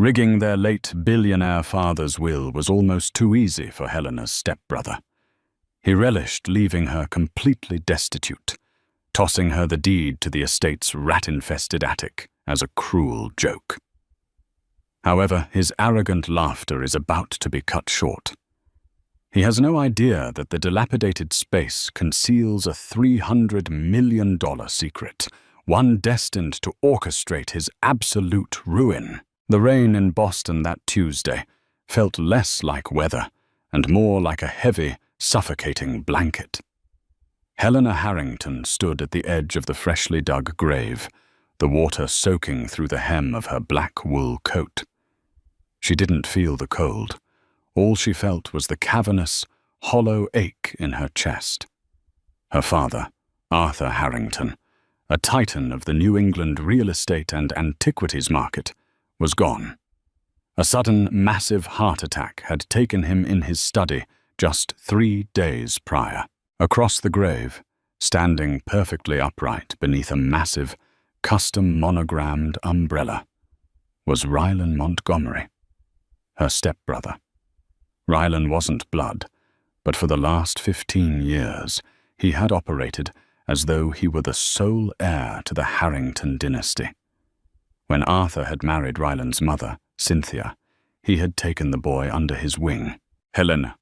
Rigging their late billionaire father's will was almost too easy for Helena's stepbrother. He relished leaving her completely destitute, tossing her the deed to the estate's rat-infested attic as a cruel joke. However, his arrogant laughter is about to be cut short. He has no idea that the dilapidated space conceals a $300 million secret, one destined to orchestrate his absolute ruin. The rain in Boston that Tuesday felt less like weather and more like a heavy, suffocating blanket. Helena Harrington stood at the edge of the freshly dug grave, the water soaking through the hem of her black wool coat. She didn't feel the cold. All she felt was the cavernous, hollow ache in her chest. Her father, Arthur Harrington, a titan of the New England real estate and antiquities market, was gone. A sudden, massive heart attack had taken him in his study just 3 days prior. Across the grave, standing perfectly upright beneath a massive, custom monogrammed umbrella, was Rylan Montgomery, her stepbrother. Rylan wasn't blood, but for the last 15 years, he had operated as though he were the sole heir to the Harrington dynasty. When Arthur had married Rylan's mother, Cynthia, he had taken the boy under his wing. Helena,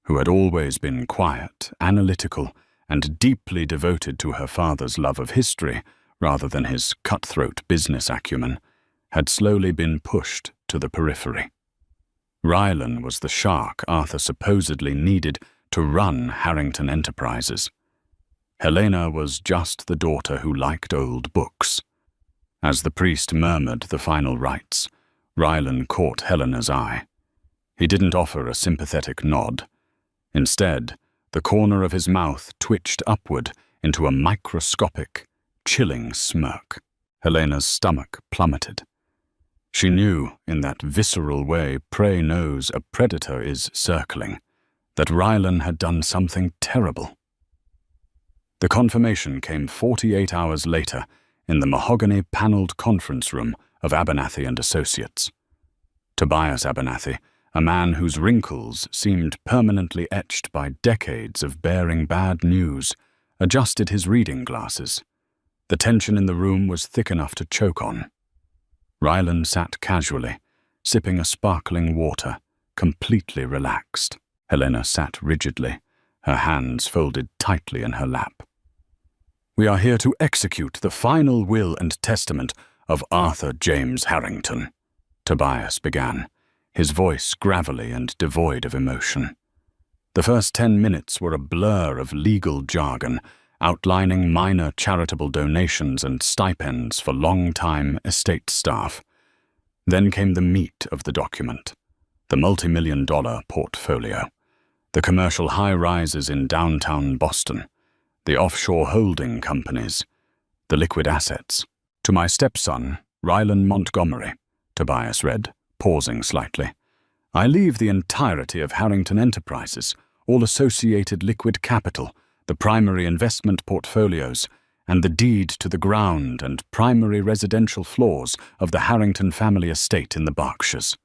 who had always been quiet, analytical, and deeply devoted to her father's love of history rather than his cutthroat business acumen, had slowly been pushed to the periphery. Rylan was the shark Arthur supposedly needed to run Harrington Enterprises. Helena was just the daughter who liked old books. As the priest murmured the final rites, Rylan caught Helena's eye. He didn't offer a sympathetic nod. Instead, the corner of his mouth twitched upward into a microscopic, chilling smirk. Helena's stomach plummeted. She knew, in that visceral way prey knows a predator is circling, that Rylan had done something terrible. The confirmation came 48 hours later in the mahogany-paneled conference room of Abernathy and Associates. Tobias Abernathy, a man whose wrinkles seemed permanently etched by decades of bearing bad news, adjusted his reading glasses. The tension in the room was thick enough to choke on. Rylan sat casually, sipping a sparkling water, completely relaxed. Helena sat rigidly, her hands folded tightly in her lap. "We are here to execute the final will and testament of Arthur James Harrington," Tobias began, his voice gravelly and devoid of emotion. The first 10 minutes were a blur of legal jargon, outlining minor charitable donations and stipends for long-time estate staff. Then came the meat of the document, the multi-million-dollar portfolio, the commercial high-rises in downtown Boston, the offshore holding companies, the liquid assets. "To my stepson, Rylan Montgomery," Tobias read, pausing slightly. "I leave the entirety of Harrington Enterprises, all associated liquid capital, the primary investment portfolios, and the deed to the ground and primary residential floors of the Harrington family estate in the Berkshires."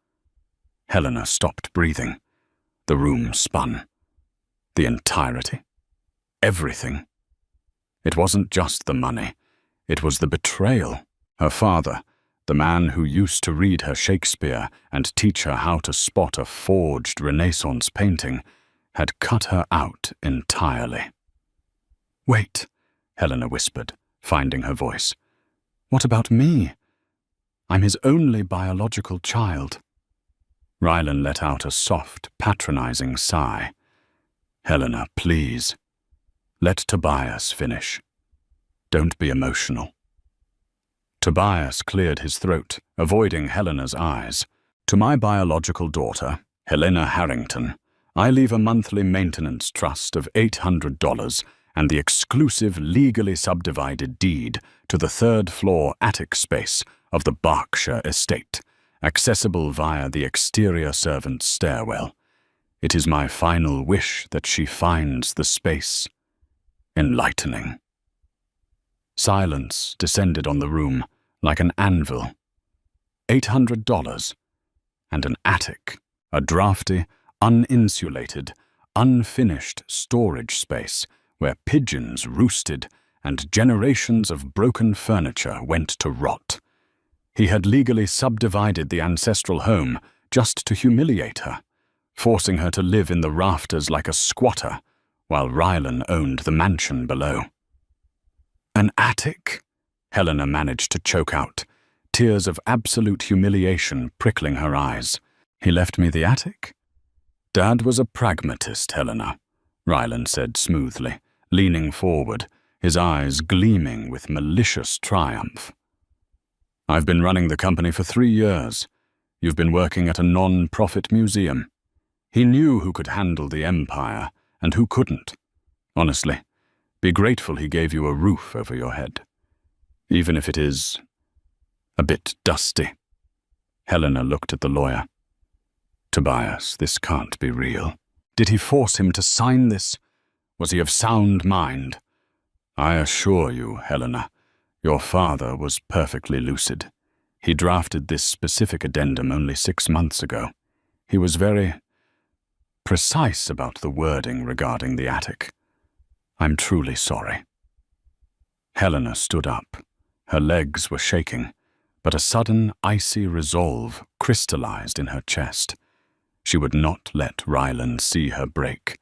Helena stopped breathing. The room spun. The entirety? Everything? It wasn't just the money. It was the betrayal. Her father, the man who used to read her Shakespeare and teach her how to spot a forged Renaissance painting, had cut her out entirely. "Wait," Helena whispered, finding her voice. "What about me? I'm his only biological child." Rylan let out a soft, patronizing sigh. "Helena, please. Let Tobias finish. Don't be emotional." Tobias cleared his throat, avoiding Helena's eyes. "To my biological daughter, Helena Harrington, I leave a monthly maintenance trust of $800 and the exclusive legally subdivided deed to the third-floor attic space of the Berkshire estate, accessible via the exterior servants' stairwell. It is my final wish that she finds the space enlightening." Silence descended on the room like an anvil. $800. And an attic, a drafty, uninsulated, unfinished storage space where pigeons roosted and generations of broken furniture went to rot. He had legally subdivided the ancestral home just to humiliate her, forcing her to live in the rafters like a squatter, while Rylan owned the mansion below. An attic? Helena managed to choke out, tears of absolute humiliation prickling her eyes. He left me the attic? Dad was a pragmatist, Helena, Rylan said smoothly, leaning forward, his eyes gleaming with malicious triumph. I've been running the company for 3 years. You've been working at a non-profit museum. He knew who could handle the empire and who couldn't. Honestly, be grateful he gave you a roof over your head. Even if it is a bit dusty. Helena looked at the lawyer. Tobias, this can't be real. Did he force him to sign this? Was he of sound mind? I assure you, Helena, your father was perfectly lucid. He drafted this specific addendum only 6 months ago. He was very precise about the wording regarding the attic. I'm truly sorry. Helena stood up. Her legs were shaking, but a sudden icy resolve crystallized in her chest. She would not let Rylan see her break.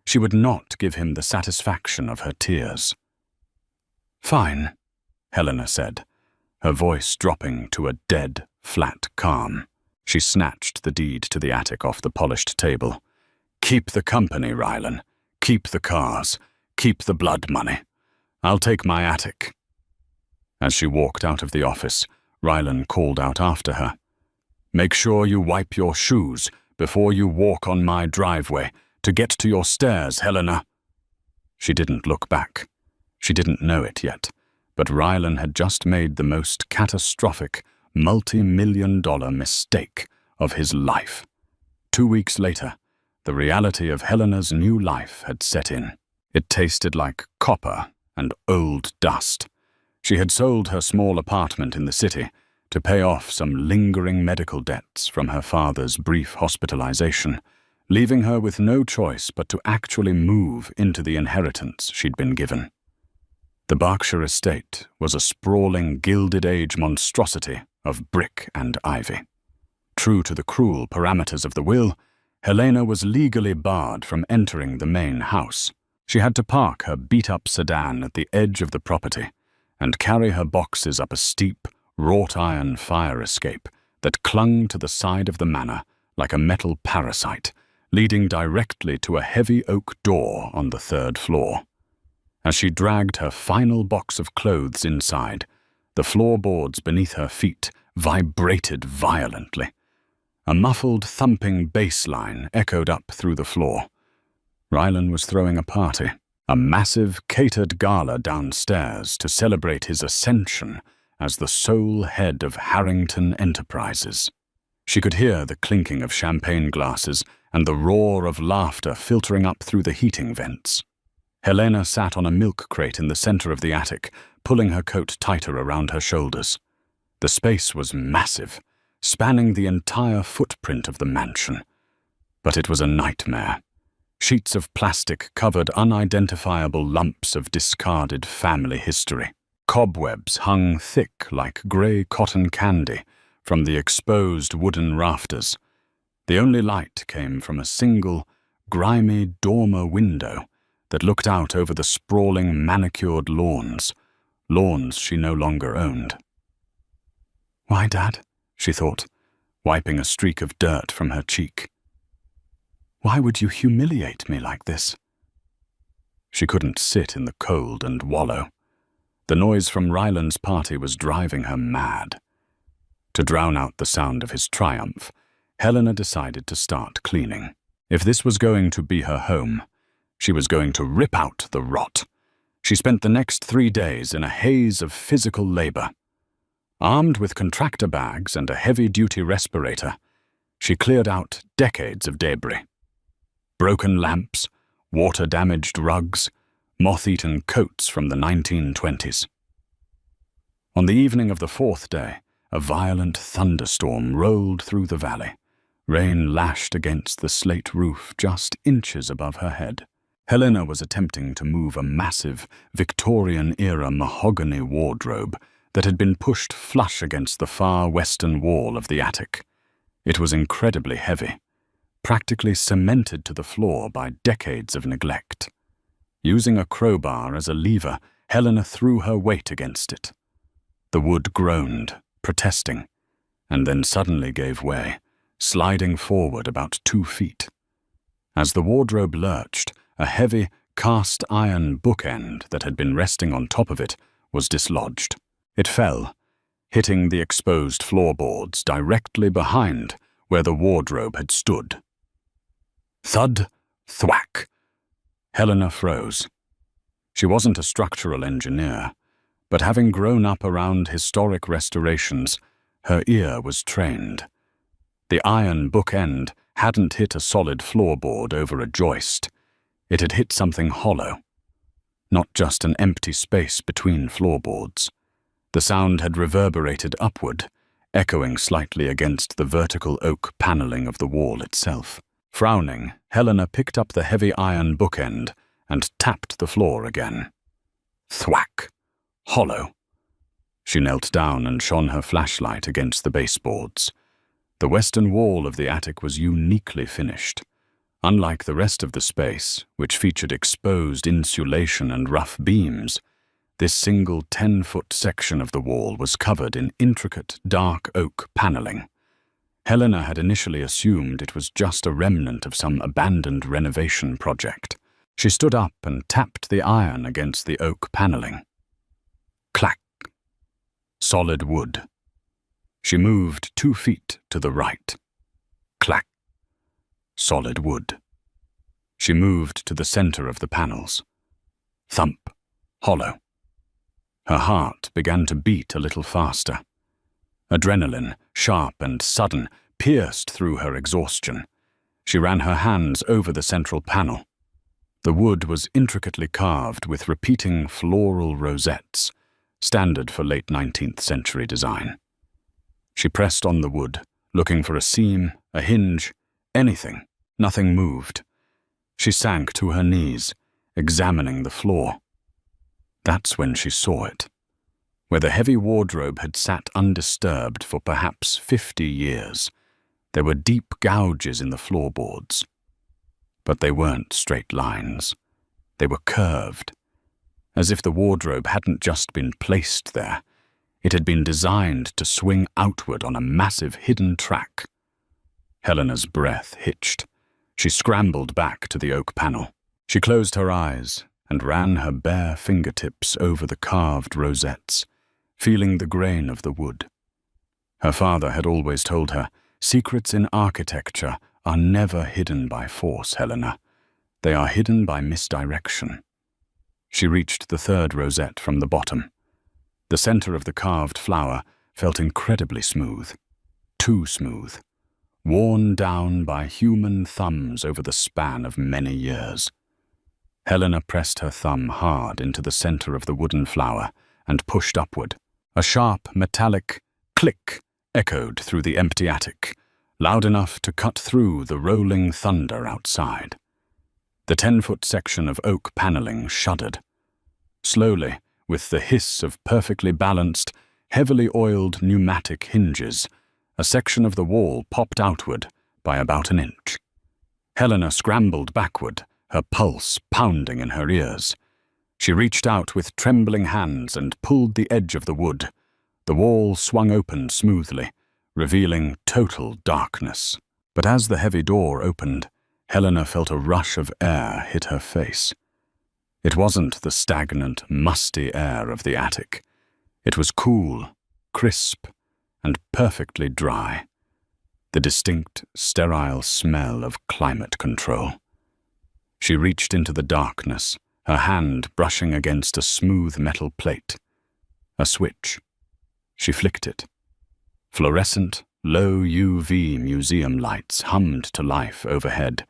She would not give him the satisfaction of her tears. Fine, Helena said, her voice dropping to a dead, flat calm. She snatched the deed to the attic off the polished table. Keep the company, Rylan. Keep the cars. Keep the blood money. I'll take my attic. As she walked out of the office, Rylan called out after her. Make sure you wipe your shoes before you walk on my driveway to get to your stairs, Helena. She didn't look back. She didn't know it yet, but Rylan had just made the most catastrophic, multi-million-dollar mistake of his life. 2 weeks later, the reality of Helena's new life had set in. It tasted like copper and old dust. She had sold her small apartment in the city to pay off some lingering medical debts from her father's brief hospitalization, leaving her with no choice but to actually move into the inheritance she'd been given. The Berkshire estate was a sprawling Gilded Age monstrosity of brick and ivy. True to the cruel parameters of the will, Helena was legally barred from entering the main house. She had to park her beat-up sedan at the edge of the property and carry her boxes up a steep, wrought-iron fire escape that clung to the side of the manor like a metal parasite, leading directly to a heavy oak door on the 3rd floor. As she dragged her final box of clothes inside, the floorboards beneath her feet vibrated violently. A muffled, thumping bass line echoed up through the floor. Rylan was throwing a party, a massive, catered gala downstairs to celebrate his ascension as the sole head of Harrington Enterprises. She could hear the clinking of champagne glasses and the roar of laughter filtering up through the heating vents. Helena sat on a milk crate in the center of the attic, pulling her coat tighter around her shoulders. The space was massive, spanning the entire footprint of the mansion. But it was a nightmare. Sheets of plastic covered unidentifiable lumps of discarded family history. Cobwebs hung thick like grey cotton candy from the exposed wooden rafters. The only light came from a single, grimy dormer window that looked out over the sprawling manicured lawns she no longer owned. Why, Dad? She thought, wiping a streak of dirt from her cheek. Why would you humiliate me like this? She couldn't sit in the cold and wallow. The noise from Rylan's party was driving her mad. To drown out the sound of his triumph, Helena decided to start cleaning. If this was going to be her home, she was going to rip out the rot. She spent the next 3 days in a haze of physical labor. Armed with contractor bags and a heavy-duty respirator, she cleared out decades of debris. Broken lamps, water-damaged rugs, moth-eaten coats from the 1920s. On the evening of the 4th day, a violent thunderstorm rolled through the valley. Rain lashed against the slate roof just inches above her head. Helena was attempting to move a massive Victorian-era mahogany wardrobe that had been pushed flush against the far western wall of the attic. It was incredibly heavy, practically cemented to the floor by decades of neglect. Using a crowbar as a lever, Helena threw her weight against it. The wood groaned, protesting, and then suddenly gave way, sliding forward about 2 feet. As the wardrobe lurched, a heavy, cast-iron bookend that had been resting on top of it was dislodged. It fell, hitting the exposed floorboards directly behind where the wardrobe had stood. Thud, thwack. Helena froze. She wasn't a structural engineer, but having grown up around historic restorations, her ear was trained. The iron bookend hadn't hit a solid floorboard over a joist. It had hit something hollow, not just an empty space between floorboards. The sound had reverberated upward, echoing slightly against the vertical oak paneling of the wall itself. Frowning, Helena picked up the heavy iron bookend and tapped the floor again. Thwack. Hollow. She knelt down and shone her flashlight against the baseboards. The western wall of the attic was uniquely finished. Unlike the rest of the space, which featured exposed insulation and rough beams, this single 10-foot section of the wall was covered in intricate dark oak paneling. Helena had initially assumed it was just a remnant of some abandoned renovation project. She stood up and tapped the iron against the oak paneling. Clack. Solid wood. She moved 2 feet to the right. Clack. Solid wood. She moved to the center of the panels. Thump. Hollow. Her heart began to beat a little faster. Adrenaline, sharp and sudden, pierced through her exhaustion. She ran her hands over the central panel. The wood was intricately carved with repeating floral rosettes, standard for late 19th century design. She pressed on the wood, looking for a seam, a hinge, anything. Nothing moved. She sank to her knees, examining the floor. That's when she saw it. Where the heavy wardrobe had sat undisturbed for perhaps 50 years, there were deep gouges in the floorboards. But they weren't straight lines. They were curved, as if the wardrobe hadn't just been placed there. It had been designed to swing outward on a massive hidden track. Helena's breath hitched. She scrambled back to the oak panel. She closed her eyes and ran her bare fingertips over the carved rosettes, feeling the grain of the wood. Her father had always told her, "Secrets in architecture are never hidden by force, Helena. They are hidden by misdirection." She reached the third rosette from the bottom. The center of the carved flower felt incredibly smooth. Too smooth. Worn down by human thumbs over the span of many years. Helena pressed her thumb hard into the center of the wooden flower and pushed upward. A sharp, metallic click echoed through the empty attic, loud enough to cut through the rolling thunder outside. The 10-foot section of oak paneling shuddered. Slowly, with the hiss of perfectly balanced, heavily oiled pneumatic hinges, a section of the wall popped outward by about an inch. Helena scrambled backward, her pulse pounding in her ears. She reached out with trembling hands and pulled the edge of the wood. The wall swung open smoothly, revealing total darkness. But as the heavy door opened, Helena felt a rush of air hit her face. It wasn't the stagnant, musty air of the attic. It was cool, crisp, and perfectly dry. The distinct, sterile smell of climate control. She reached into the darkness, her hand brushing against a smooth metal plate. A switch. She flicked it. Fluorescent, low UV museum lights hummed to life overhead,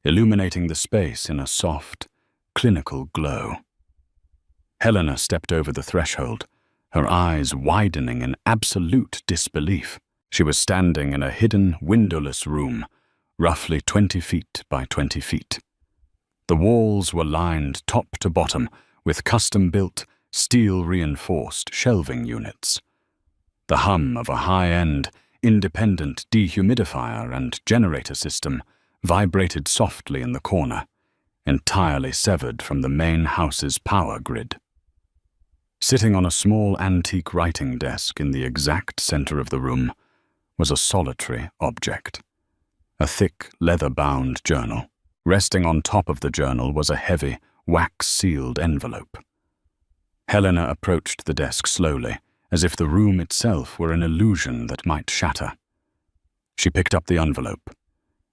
illuminating the space in a soft, clinical glow. Helena stepped over the threshold, her eyes widening in absolute disbelief. She was standing in a hidden, windowless room, roughly 20 feet by 20 feet. The walls were lined top to bottom with custom-built, steel-reinforced shelving units. The hum of a high-end, independent dehumidifier and generator system vibrated softly in the corner, entirely severed from the main house's power grid. Sitting on a small antique writing desk in the exact center of the room was a solitary object, a thick, leather-bound journal. Resting on top of the journal was a heavy, wax-sealed envelope. Helena approached the desk slowly, as if the room itself were an illusion that might shatter. She picked up the envelope.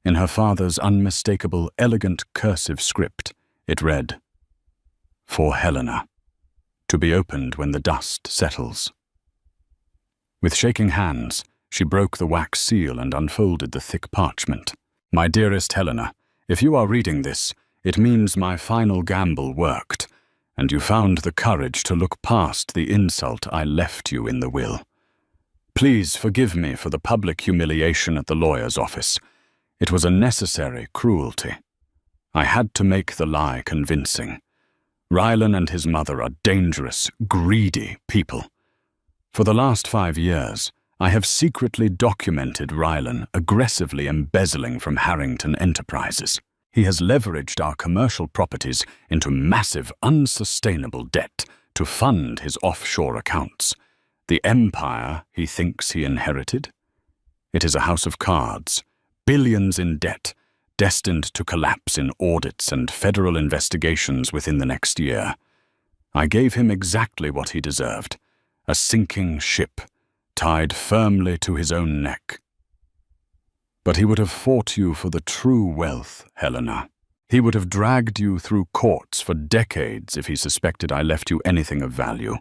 In her father's unmistakable, elegant cursive script, it read, "For Helena, to be opened when the dust settles." With shaking hands, she broke the wax seal and unfolded the thick parchment. "My dearest Helena, if you are reading this, it means my final gamble worked, and you found the courage to look past the insult I left you in the will. Please forgive me for the public humiliation at the lawyer's office. It was a necessary cruelty. I had to make the lie convincing. Rylan and his mother are dangerous, greedy people. For the last 5 years, I have secretly documented Rylan aggressively embezzling from Harrington Enterprises. He has leveraged our commercial properties into massive, unsustainable debt to fund his offshore accounts. The empire he thinks he inherited? It is a house of cards, billions in debt, destined to collapse in audits and federal investigations within the next year. I gave him exactly what he deserved, a sinking ship, tied firmly to his own neck. But he would have fought you for the true wealth, Helena. He would have dragged you through courts for decades if he suspected I left you anything of value.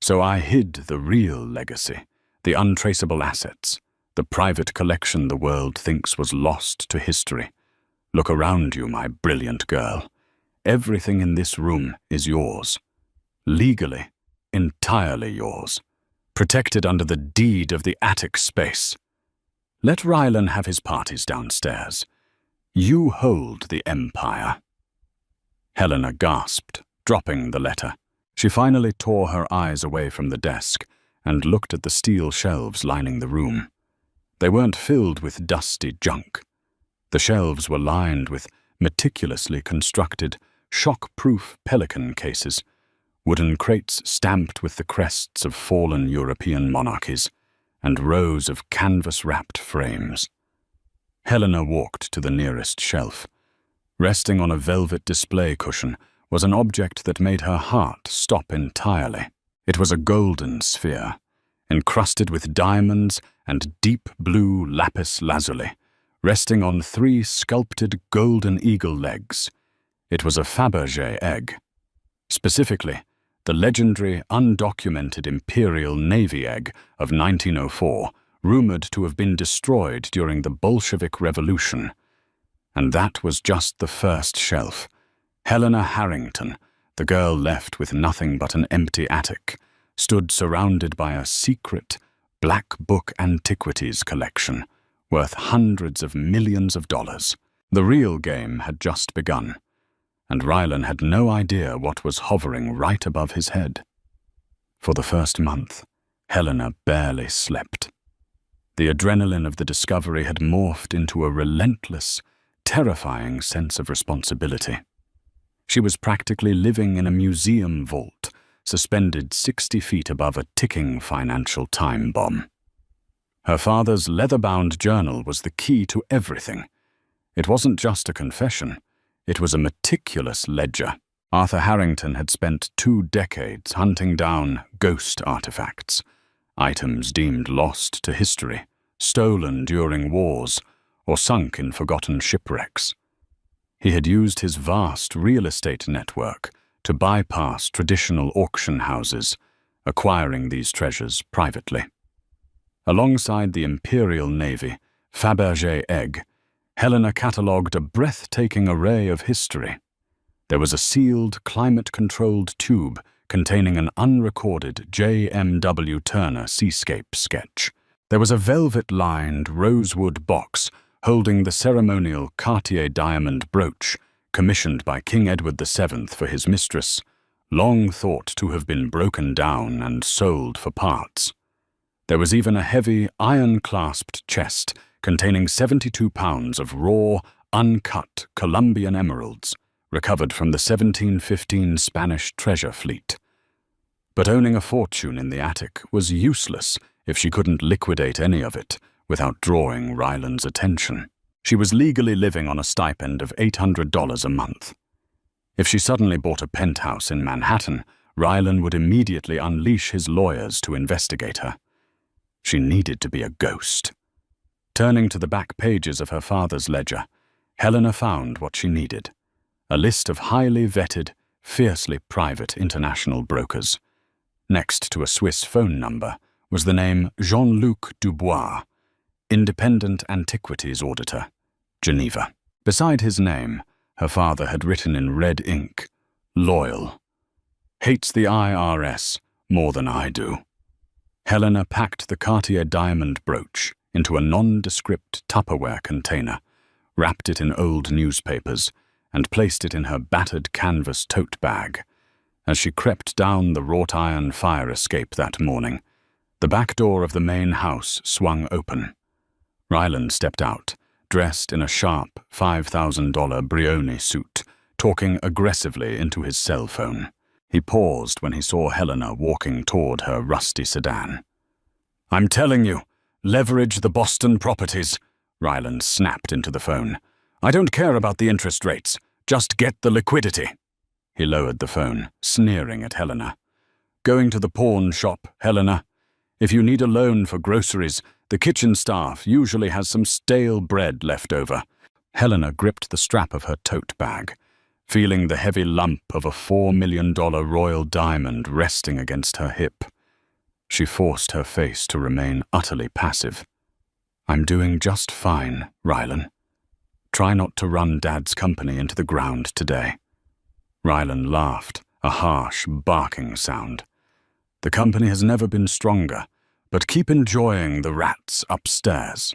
So I hid the real legacy, the untraceable assets, the private collection the world thinks was lost to history. Look around you, my brilliant girl. Everything in this room is yours. Legally, entirely yours. Protected under the deed of the attic space. Let Rylan have his parties downstairs. You hold the empire." Helena gasped, dropping the letter. She finally tore her eyes away from the desk and looked at the steel shelves lining the room. They weren't filled with dusty junk. The shelves were lined with meticulously constructed, shock-proof pelican cases, wooden crates stamped with the crests of fallen European monarchies, and rows of canvas-wrapped frames. Helena walked to the nearest shelf. Resting on a velvet display cushion was an object that made her heart stop entirely. It was a golden sphere, encrusted with diamonds and deep blue lapis lazuli, resting on 3 sculpted golden eagle legs. It was a Fabergé egg. Specifically, the legendary, undocumented Imperial Navy egg of 1904, rumored to have been destroyed during the Bolshevik Revolution. And that was just the first shelf. Helena Harrington, the girl left with nothing but an empty attic, stood surrounded by a secret, black book antiquities collection, worth hundreds of millions of dollars. The real game had just begun, and Rylan had no idea what was hovering right above his head. For the first month, Helena barely slept. The adrenaline of the discovery had morphed into a relentless, terrifying sense of responsibility. She was practically living in a museum vault, suspended 60 feet above a ticking financial time bomb. Her father's leather-bound journal was the key to everything. It wasn't just a confession. It was a meticulous ledger. Arthur Harrington had spent 2 decades hunting down ghost artifacts, items deemed lost to history, stolen during wars, or sunk in forgotten shipwrecks. He had used his vast real estate network to bypass traditional auction houses, acquiring these treasures privately. Alongside the Imperial Navy, Fabergé egg, Helena catalogued a breathtaking array of history. There was a sealed, climate-controlled tube containing an unrecorded J.M.W. Turner seascape sketch. There was a velvet-lined rosewood box holding the ceremonial Cartier diamond brooch commissioned by King Edward VII for his mistress, long thought to have been broken down and sold for parts. There was even a heavy, iron-clasped chest containing 72 pounds of raw, uncut Colombian emeralds, recovered from the 1715 Spanish treasure fleet. But owning a fortune in the attic was useless if she couldn't liquidate any of it without drawing Ryland's attention. She was legally living on a stipend of $800 a month. If she suddenly bought a penthouse in Manhattan, Ryland would immediately unleash his lawyers to investigate her. She needed to be a ghost. Turning to the back pages of her father's ledger, Helena found what she needed: a list of highly vetted, fiercely private international brokers. Next to a Swiss phone number was the name Jean-Luc Dubois, Independent Antiquities Auditor, Geneva. Beside his name, her father had written in red ink, "Loyal. Hates the IRS more than I do." Helena packed the Cartier diamond brooch into a nondescript Tupperware container, wrapped it in old newspapers, and placed it in her battered canvas tote bag. As she crept down the wrought-iron fire escape that morning, the back door of the main house swung open. Ryland stepped out, dressed in a sharp $5,000 Brioni suit, talking aggressively into his cell phone. He paused when he saw Helena walking toward her rusty sedan. "I'm telling you, leverage the Boston properties," Ryland snapped into the phone. "I don't care about the interest rates. Just get the liquidity." He lowered the phone, sneering at Helena. "Going to the pawn shop, Helena. If you need a loan for groceries, the kitchen staff usually has some stale bread left over." Helena gripped the strap of her tote bag, feeling the heavy lump of a $4 million royal diamond resting against her hip. She forced her face to remain utterly passive. "I'm doing just fine, Ryland. Try not to run Dad's company into the ground today." Ryland laughed, a harsh, barking sound. "The company has never been stronger, but keep enjoying the rats upstairs."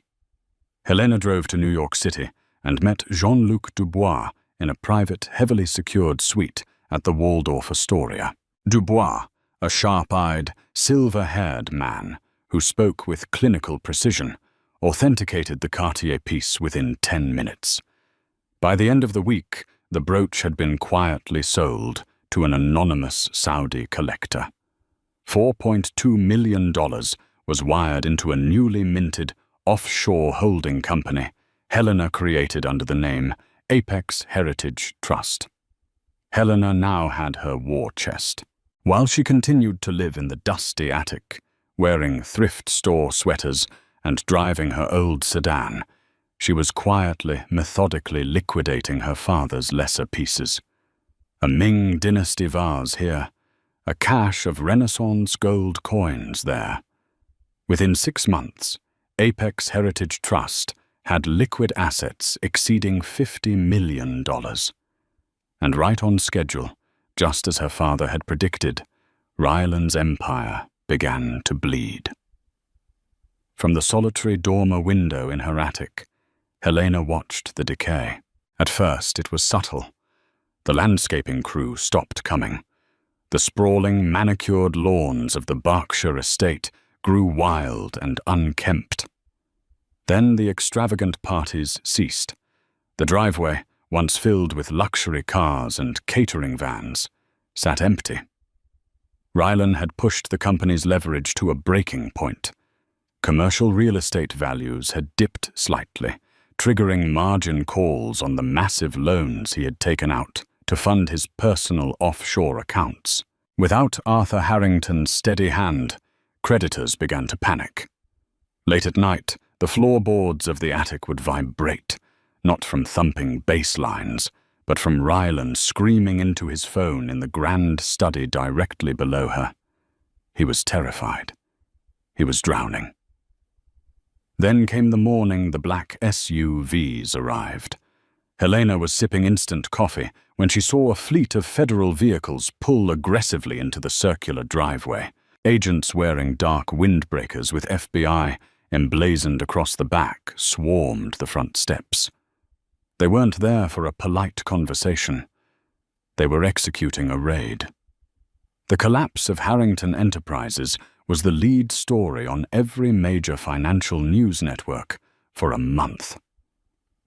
Helena drove to New York City and met Jean-Luc Dubois in a private, heavily secured suite at the Waldorf Astoria. Dubois, a sharp-eyed, silver-haired man who spoke with clinical precision, authenticated the Cartier piece within 10 minutes. By the end of the week, the brooch had been quietly sold to an anonymous Saudi collector. $4.2 million was wired into a newly minted offshore holding company Helena created under the name Apex Heritage Trust. Helena now had her war chest. While she continued to live in the dusty attic, wearing thrift store sweaters and driving her old sedan, she was quietly, methodically liquidating her father's lesser pieces. A Ming Dynasty vase here, a cache of Renaissance gold coins there. Within 6 months, Apex Heritage Trust had liquid assets exceeding $50 million. And right on schedule, just as her father had predicted, Ryland's empire began to bleed. From the solitary dormer window in her attic, Helena watched the decay. At first, it was subtle. The landscaping crew stopped coming. The sprawling, manicured lawns of the Berkshire estate grew wild and unkempt. Then the extravagant parties ceased. The driveway, once filled with luxury cars and catering vans, sat empty. Ryland had pushed the company's leverage to a breaking point. Commercial real estate values had dipped slightly, triggering margin calls on the massive loans he had taken out to fund his personal offshore accounts. Without Arthur Harrington's steady hand, creditors began to panic. Late at night, the floorboards of the attic would vibrate, not from thumping bass lines, but from Ryland screaming into his phone in the grand study directly below her. He was terrified. He was drowning. Then came the morning the black SUVs arrived. Helena was sipping instant coffee when she saw a fleet of federal vehicles pull aggressively into the circular driveway. Agents wearing dark windbreakers with FBI emblazoned across the back swarmed the front steps. They weren't there for a polite conversation. They were executing a raid. The collapse of Harrington Enterprises was the lead story on every major financial news network for a month.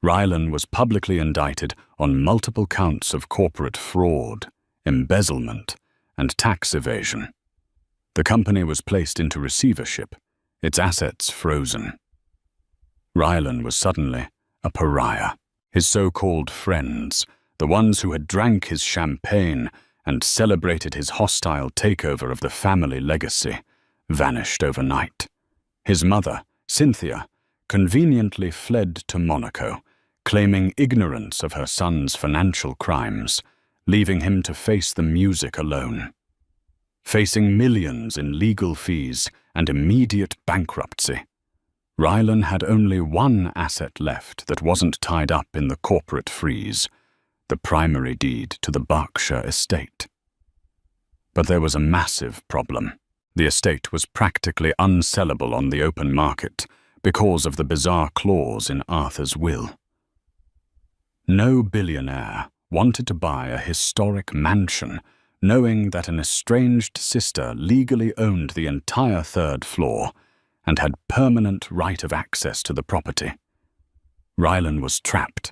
Rylan was publicly indicted on multiple counts of corporate fraud, embezzlement, and tax evasion. The company was placed into receivership, its assets frozen. Rylan was suddenly a pariah. His so-called friends, the ones who had drank his champagne and celebrated his hostile takeover of the family legacy, vanished overnight. His mother, Cynthia, conveniently fled to Monaco, claiming ignorance of her son's financial crimes, leaving him to face the music alone. Facing millions in legal fees and immediate bankruptcy, Rylan had only one asset left that wasn't tied up in the corporate freeze, the primary deed to the Berkshire estate. But there was a massive problem. The estate was practically unsellable on the open market because of the bizarre clause in Arthur's will. No billionaire wanted to buy a historic mansion knowing that an estranged sister legally owned the entire third floor and had permanent right of access to the property. Rylan was trapped.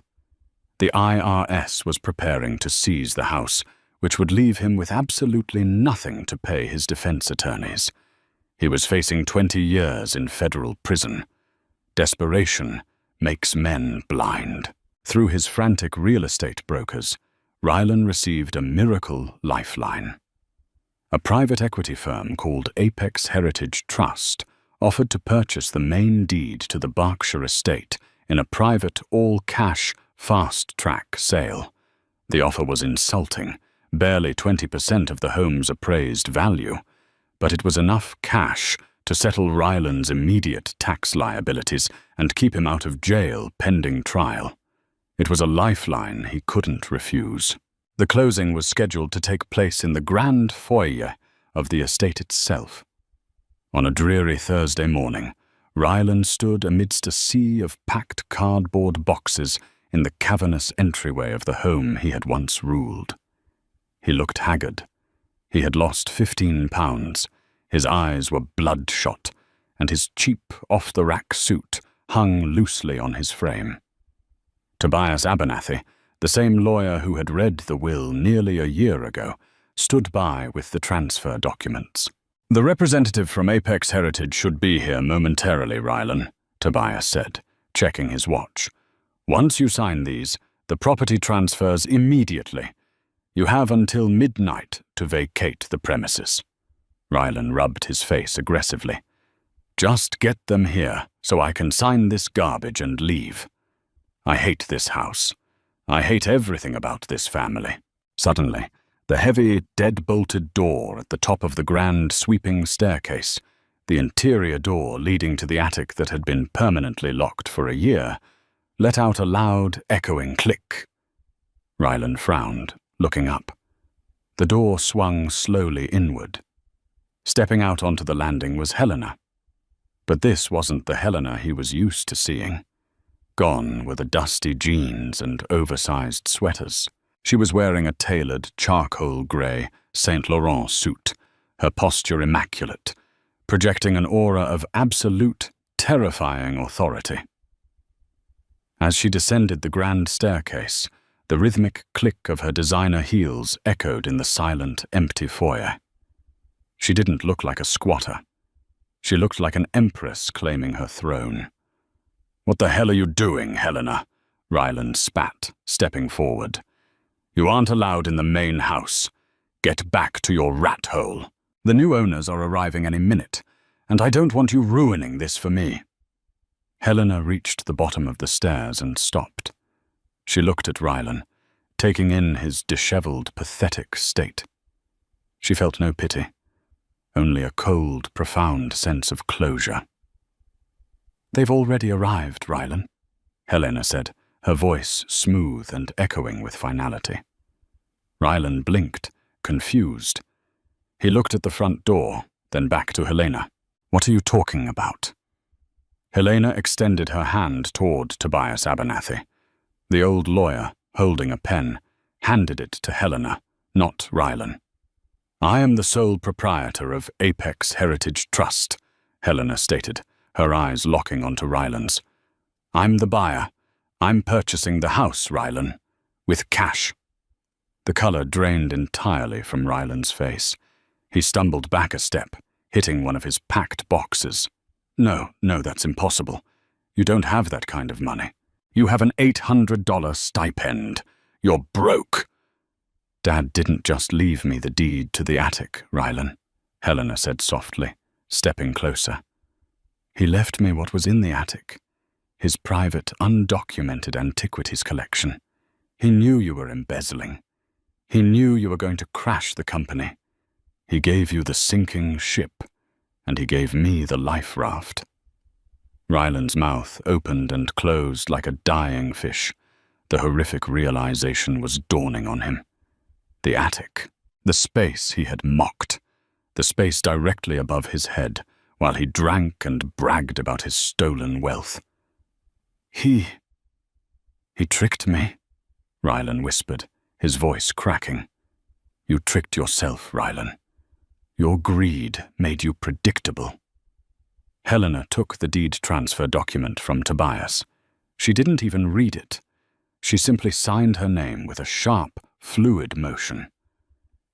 The IRS was preparing to seize the house, which would leave him with absolutely nothing to pay his defense attorneys. He was facing 20 years in federal prison. Desperation makes men blind. Through his frantic real estate brokers, Rylan received a miracle lifeline. A private equity firm called Apex Heritage Trust offered to purchase the main deed to the Berkshire estate in a private, all-cash, fast-track sale. The offer was insulting, barely 20% of the home's appraised value, but it was enough cash to settle Rylan's immediate tax liabilities and keep him out of jail pending trial. It was a lifeline he couldn't refuse. The closing was scheduled to take place in the grand foyer of the estate itself. On a dreary Thursday morning, Rylan stood amidst a sea of packed cardboard boxes in the cavernous entryway of the home he had once ruled. He looked haggard. He had lost 15 pounds. His eyes were bloodshot, and his cheap, off-the-rack suit hung loosely on his frame. Tobias Abernathy, the same lawyer who had read the will nearly a year ago, stood by with the transfer documents. "The representative from Apex Heritage should be here momentarily, Rylan," Tobias said, checking his watch. "Once you sign these, the property transfers immediately. You have until midnight to vacate the premises." Rylan rubbed his face aggressively. "Just get them here so I can sign this garbage and leave. I hate this house. I hate everything about this family." Suddenly, the heavy, dead-bolted door at the top of the grand sweeping staircase, the interior door leading to the attic that had been permanently locked for a year, let out a loud, echoing click. Rylan frowned, looking up. The door swung slowly inward. Stepping out onto the landing was Helena. But this wasn't the Helena he was used to seeing. Gone were the dusty jeans and oversized sweaters. She was wearing a tailored, charcoal grey Saint Laurent suit, her posture immaculate, projecting an aura of absolute, terrifying authority. As she descended the grand staircase, the rhythmic click of her designer heels echoed in the silent, empty foyer. She didn't look like a squatter. She looked like an empress claiming her throne. "What the hell are you doing, Helena?" Rylan spat, stepping forward. "You aren't allowed in the main house. Get back to your rat hole. The new owners are arriving any minute, and I don't want you ruining this for me." Helena reached the bottom of the stairs and stopped. She looked at Rylan, taking in his disheveled, pathetic state. She felt no pity, only a cold, profound sense of closure. "They've already arrived, Rylan," Helena said, her voice smooth and echoing with finality. Rylan blinked, confused. He looked at the front door, then back to Helena. "What are you talking about?" Helena extended her hand toward Tobias Abernathy. The old lawyer, holding a pen, handed it to Helena, not Rylan. "I am the sole proprietor of Apex Heritage Trust," Helena stated, her eyes locking onto Rylan's. "I'm the buyer. I'm purchasing the house, Rylan, with cash." The color drained entirely from Rylan's face. He stumbled back a step, hitting one of his packed boxes. No, that's impossible. You don't have that kind of money. You have an $800 stipend. You're broke." "Dad didn't just leave me the deed to the attic, Rylan," Helena said softly, stepping closer. "He left me what was in the attic, his private, undocumented antiquities collection. He knew you were embezzling. He knew you were going to crash the company. He gave you the sinking ship, and he gave me the life raft." Rylan's mouth opened and closed like a dying fish. The horrific realization was dawning on him. The attic, the space he had mocked, the space directly above his head, while he drank and bragged about his stolen wealth. He tricked me," Rylan whispered, his voice cracking. "You tricked yourself, Rylan. Your greed made you predictable." Helena took the deed transfer document from Tobias. She didn't even read it. She simply signed her name with a sharp, fluid motion.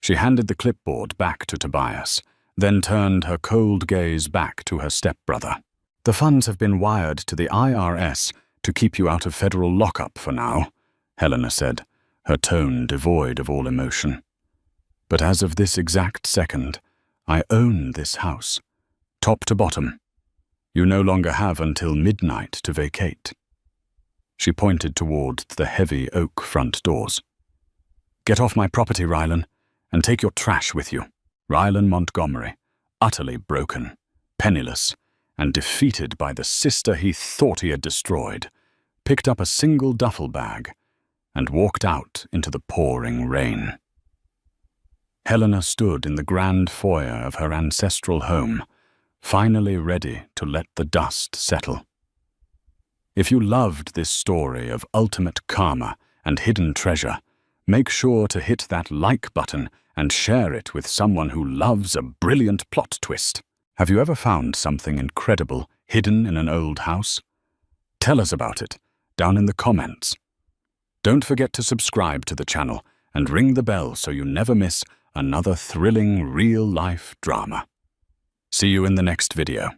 She handed the clipboard back to Tobias, then turned her cold gaze back to her stepbrother. "The funds have been wired to the IRS to keep you out of federal lockup for now," Helena said, her tone devoid of all emotion. "But as of this exact second, I own this house, top to bottom. You no longer have until midnight to vacate." She pointed toward the heavy oak front doors. "Get off my property, Rylan, and take your trash with you." Rylan Montgomery, utterly broken, penniless, and defeated by the sister he thought he had destroyed, picked up a single duffel bag and walked out into the pouring rain. Helena stood in the grand foyer of her ancestral home, finally ready to let the dust settle. If you loved this story of ultimate karma and hidden treasure, make sure to hit that like button and share it with someone who loves a brilliant plot twist. Have you ever found something incredible hidden in an old house? Tell us about it down in the comments. Don't forget to subscribe to the channel and ring the bell so you never miss another thrilling real-life drama. See you in the next video.